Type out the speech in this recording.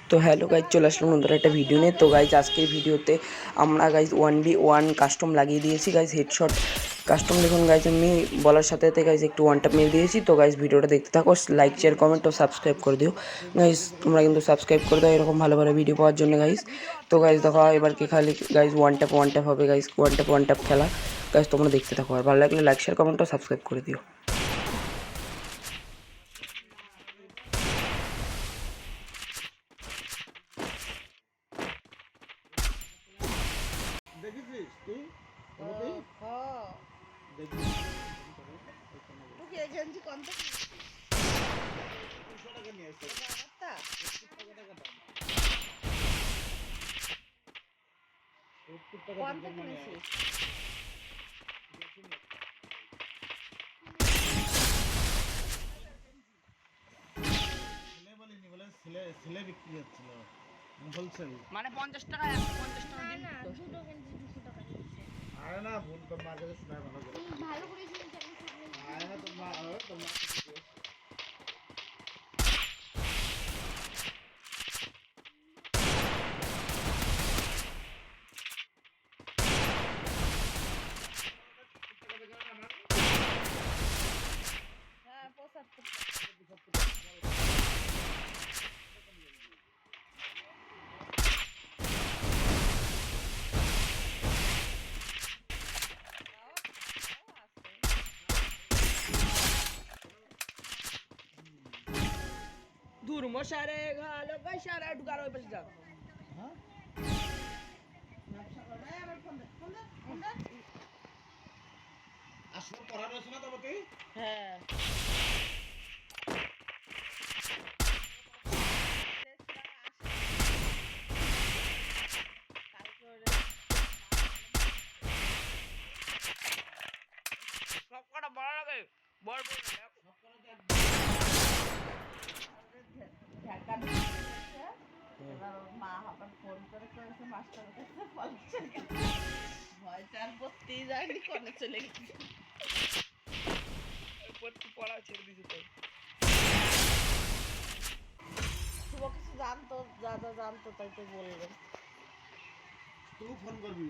তো hello guys, চলে আসলাম নতুন একটা ভিডিও নিয়ে। তো গাইজ আজকের ভিডিওতে আমরা গাইজ 1v1 কাস্টম লাগিয়ে দিয়েছি গাইজ, হেডশট কাস্টম। দেখুন গাইজ, আমি বলার সাথে সাথে গাইজ একটু ওয়ান ট্যাপ মেরে দিয়েছি। তো গাইজ ভিডিওটা দেখতে থাকো, লাইক শেয়ার কমেন্ট ও সাবস্ক্রাইব করে দিও গাইজ। তোমরা কিন্তু সাবস্ক্রাইব করে দাও এরকম ভালো ভালো ভিডিও পাওয়ার জন্য গাইজ। তো গাইজ দেখো এবার কি খালি গাইজ ওয়ান ট্যাপ হবে গাইজ, ওয়ান ট্যাপ খেলা গাইজ। তোমরা দেখতে থাকো, আর ভালো লাগলে লাইক শেয়ার কমেন্ট ও সাবস্ক্রাইব করে দিও। দেখেছিস তুই? গেঞ্জি কত? 200 টাকা নিয়ে আসছে। ছেলে বিক্রি হচ্ছিল হোলসেল, মানে 50 টাকা 50 টাকা দিন। দুটো গেঞ্জি 200 টাকা দিয়েছে। আরে না ভুল তো মার্কেটে শোনা ভালো করে। ভালো করে শুনছি আমি শুনলাম। আরে না তোমার হ্যাঁ 75 দূর মশারে গালো গাইসারা ঢুকার ওই পাশে যাও। আসলে পড়া রয়েছে না তবে তুই? হ্যাঁ সব কটা বড় লাগে বড় বড় এবার মা আবার ফোন করে করেছে মাস্টারের কাছে ভয় চার পড়তেই যায়নি কনে চলে গেছে পড়তে পড়া ছেড়ে দিছে তো শুভ কিছু জানতো যা যা জানতো তাই তো বললেন। তুই ফোন করবি